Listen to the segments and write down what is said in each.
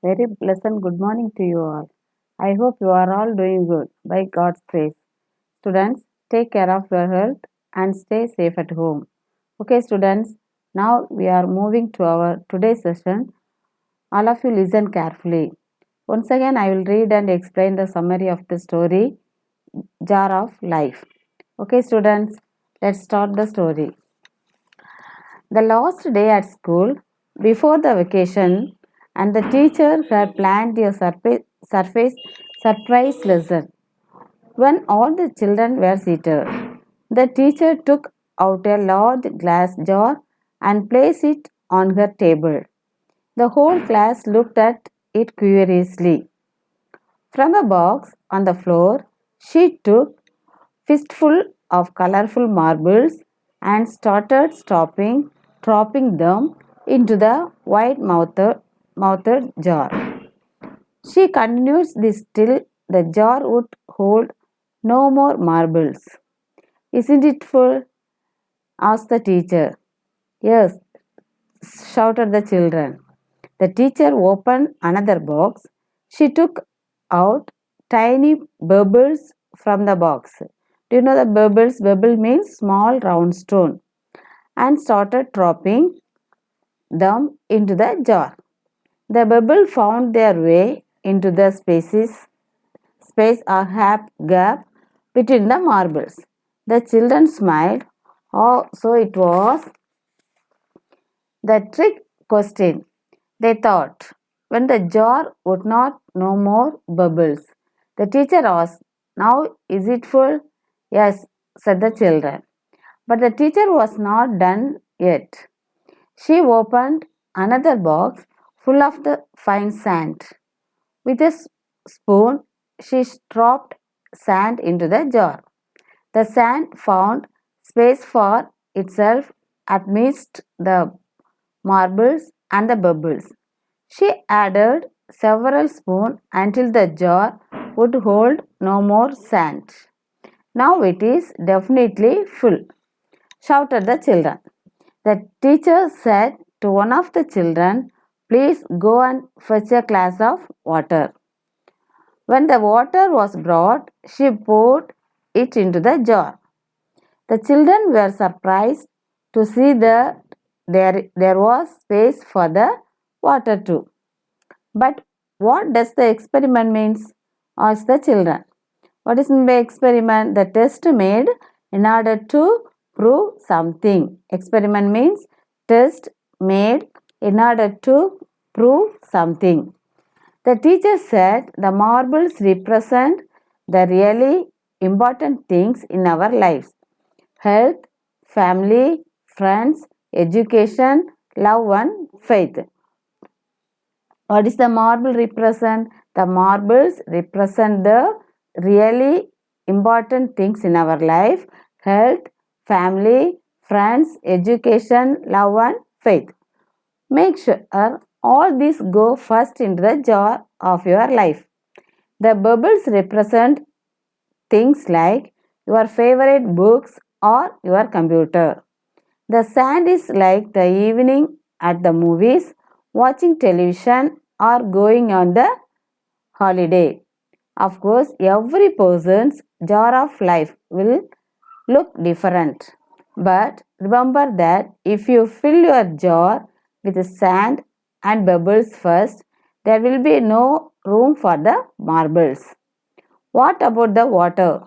Very pleasant good morning to you all. I hope you are all doing good by God's grace. Students, take care of your health and stay safe at home. Okay, students, now we are moving to our today's session. All of you listen carefully. Once again, I will read and explain the summary of the story Jar of Life. Okay, students, let's start the story. The last day at school, before the vacation, and the teacher had planned a surprise lesson. When all the children were seated, the teacher took out a large glass jar and placed it on her table. The whole class looked at it curiously. From a box on the floor, she took fistful of colorful marbles and started dropping them into the wide-mouthed jar. She continued this till the jar would hold no more marbles. Isn't it full? Asked the teacher. Yes, shouted the children. The teacher opened another box. She took out tiny bubbles from the box. Do you know the bubbles? Bubble means small round stone. And started dropping them into the jar. The bubble found their way into the space or gap between the marbles. The children smiled. Oh, so it was the trick question. They thought, when the jar would not no more bubbles. The teacher asked, now is it full? Yes, said the children. But the teacher was not done yet. She opened another box full of the fine sand. With a spoon, she dropped sand into the jar. The sand found space for itself amidst the marbles and the bubbles. She added several spoons until the jar would hold no more sand. Now it is definitely full, shouted the children. The teacher said to one of the children, please go and fetch a glass of water. When the water was brought, she poured it into the jar. The children were surprised to see that there was space for the water too. But what does the experiment means? Asked the children. What is the experiment? The test made in order to prove something. Experiment means test made in order to prove something. The teacher said the marbles represent the really important things in our lives: health, family, friends, education, love, and faith. What is the marble represent? The marbles represent the really important things in our life: health, family, friends, education, love, and faith. Make sure all these go first into the jar of your life. The bubbles represent things like your favorite books or your computer. The sand is like the evening at the movies, watching television, or going on the holiday. Of course, every person's jar of life will look different. But remember that if you fill your jar with sand and bubbles first, there will be no room for the marbles. What about the water?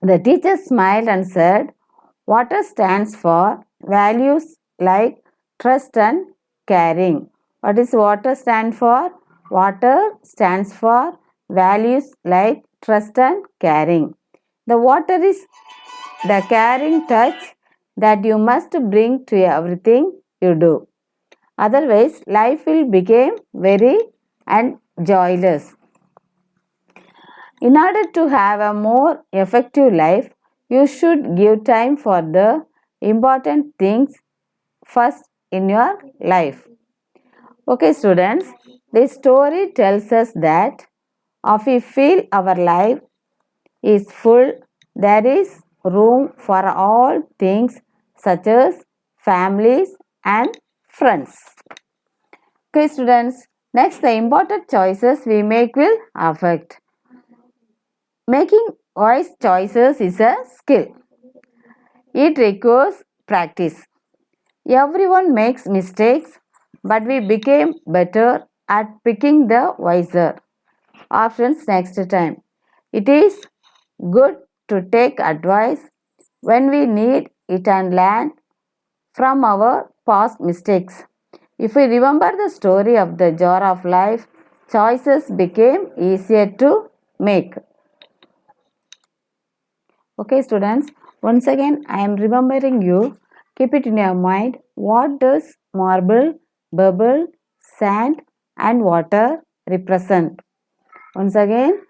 The teacher smiled and said, water stands for values like trust and caring. What is water stand for? Water stands for values like trust and caring. The water is the caring touch that you must bring to everything you do. Otherwise, life will become very and joyless. In order to have a more effective life, you should give time for the important things first in your life. Okay, students, this story tells us that if we feel our life is full, there is room for all things such as families and friends. Okay, students, Next, the important choices we make will affect. Making wise choices is a skill. It requires practice. Everyone makes mistakes, but we became better at picking the wiser options next time. It is good to take advice when we need it and learn from our past mistakes. If we remember the story of the jar of life, choices became easier to make. Okay, students, once again I am remembering you. Keep it in your mind. What does marble, bubble, sand, and water represent? Once again,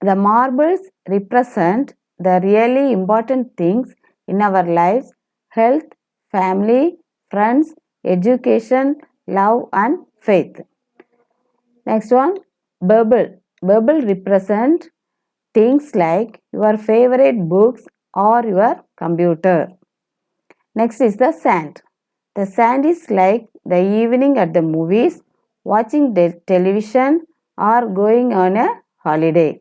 the marbles represent the really important things in our lives: health, family, friends, education, love, and faith. Next one, bubble. Bubble represent things like your favorite books or your computer. Next is the sand. The sand is like the evening at the movies, watching the television, or going on a holiday.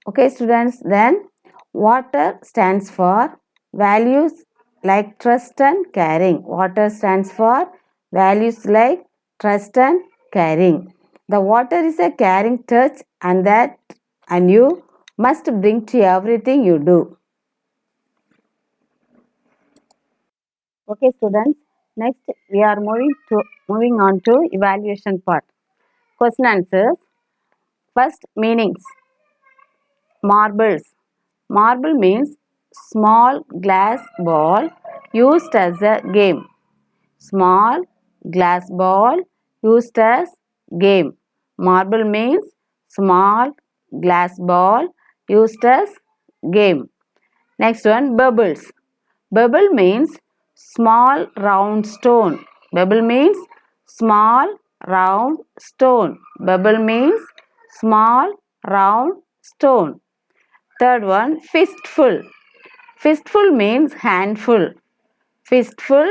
Okay, students, then water stands for values like trust and caring. Water stands for values like trust and caring. The water is a caring touch and you must bring to everything you do. Okay, students. Next, we are moving on to evaluation part. Question answers. First, meanings. Marbles. Marble means small glass ball used as a game. Small glass ball used as game. Marble means small glass ball used as game. Next one, bubbles. Bubble means small round stone. Bubble means small round stone. Bubble means small round stone. Third one, fistful. Fistful means handful. Fistful,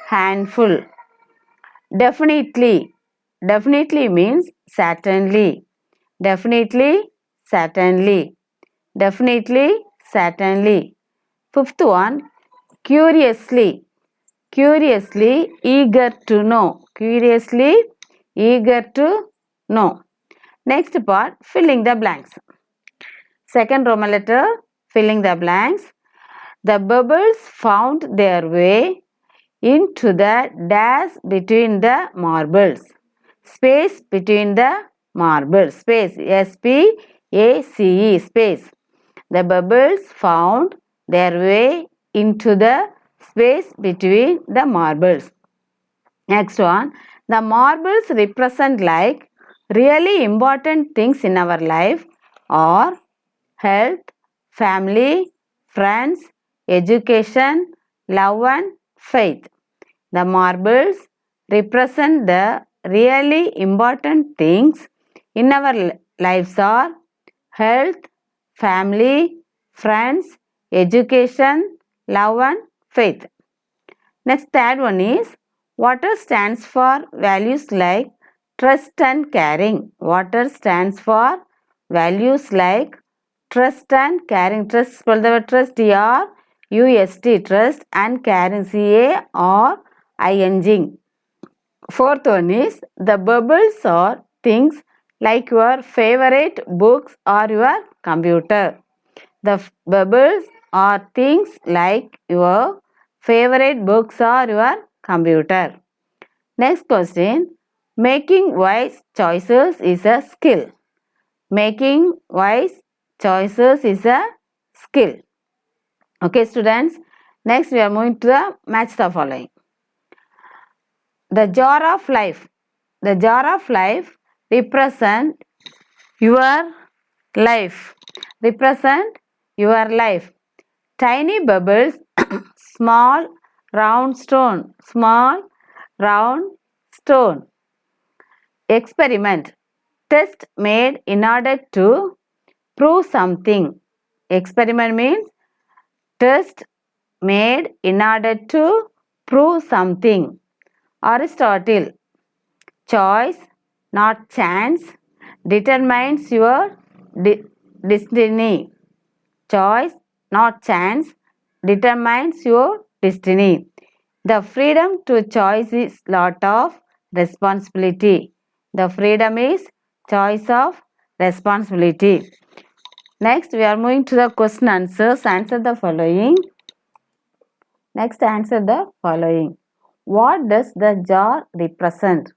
handful. Definitely. Definitely means certainly. Definitely, certainly. Definitely, certainly. Fifth one, curiously. Curiously, eager to know. Curiously, eager to know. Next part, filling the blanks. Second Roman letter, filling the blanks. The bubbles found their way into the dash between the marbles. Space between the marbles. Space. S-P-A-C-E. Space. The bubbles found their way into the space between the marbles. Next one. The marbles represent like really important things in our life or health, family, friends, education, love and faith. The marbles represent the really important things in our lives are health, family, friends, education, love and faith. Next, third one is water stands for values like trust and caring. Water stands for values like trust and caring. Trust, spell the word trust, T-R-U-S-T, trust and caring, C-A-R-I-N-G. Fourth one is the bubbles are things like your favorite books or your computer. The bubbles are things like your favorite books or your computer. Next question. Making wise choices is a skill. Making wise choices is a skill. Okay, students. Next, we are moving to the match the following. The jar of life. The jar of life represent your life. Represent your life. Tiny bubbles, small round stone. Small round stone. Experiment. Test made in order to prove something. Experiment means test made in order to prove something. Aristotle. choice, not chance, determines your destiny. Choice, not chance, determines your destiny. The freedom to choice is lot of responsibility. The freedom is choice of responsibility. Next, we are moving to the question answers. Answer the following. Next, answer the following. What does the jar represent?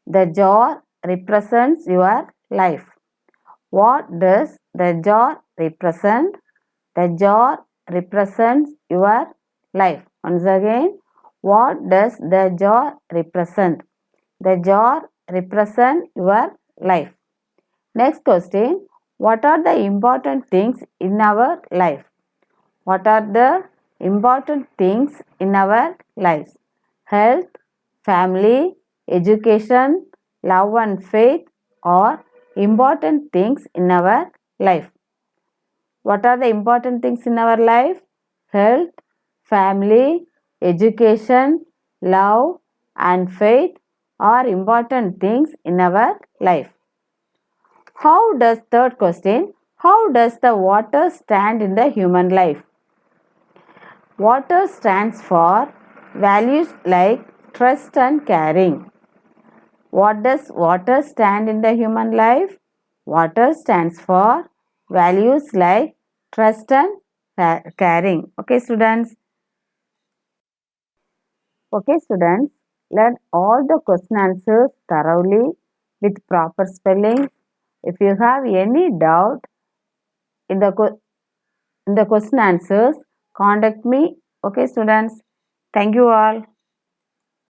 The jar represents your life. What does the jar represent? The jar represents your life. Once again, what does the jar represent? The jar represents your life. Next question. What are the important things in our life? What are the important things in our lives? Health, family, education, love and faith are important things in our life. What are the important things in our life? Health, family, education, love and faith are important things in our life. Third question, how does the water stand in the human life? Water stands for values like trust and caring. What does water stand in the human life? Water stands for values like trust and caring. Okay, students. Okay, students. Learn all the question answers thoroughly with proper spelling. If you have any doubt in the question answers, contact me. Okay, students. Thank you all.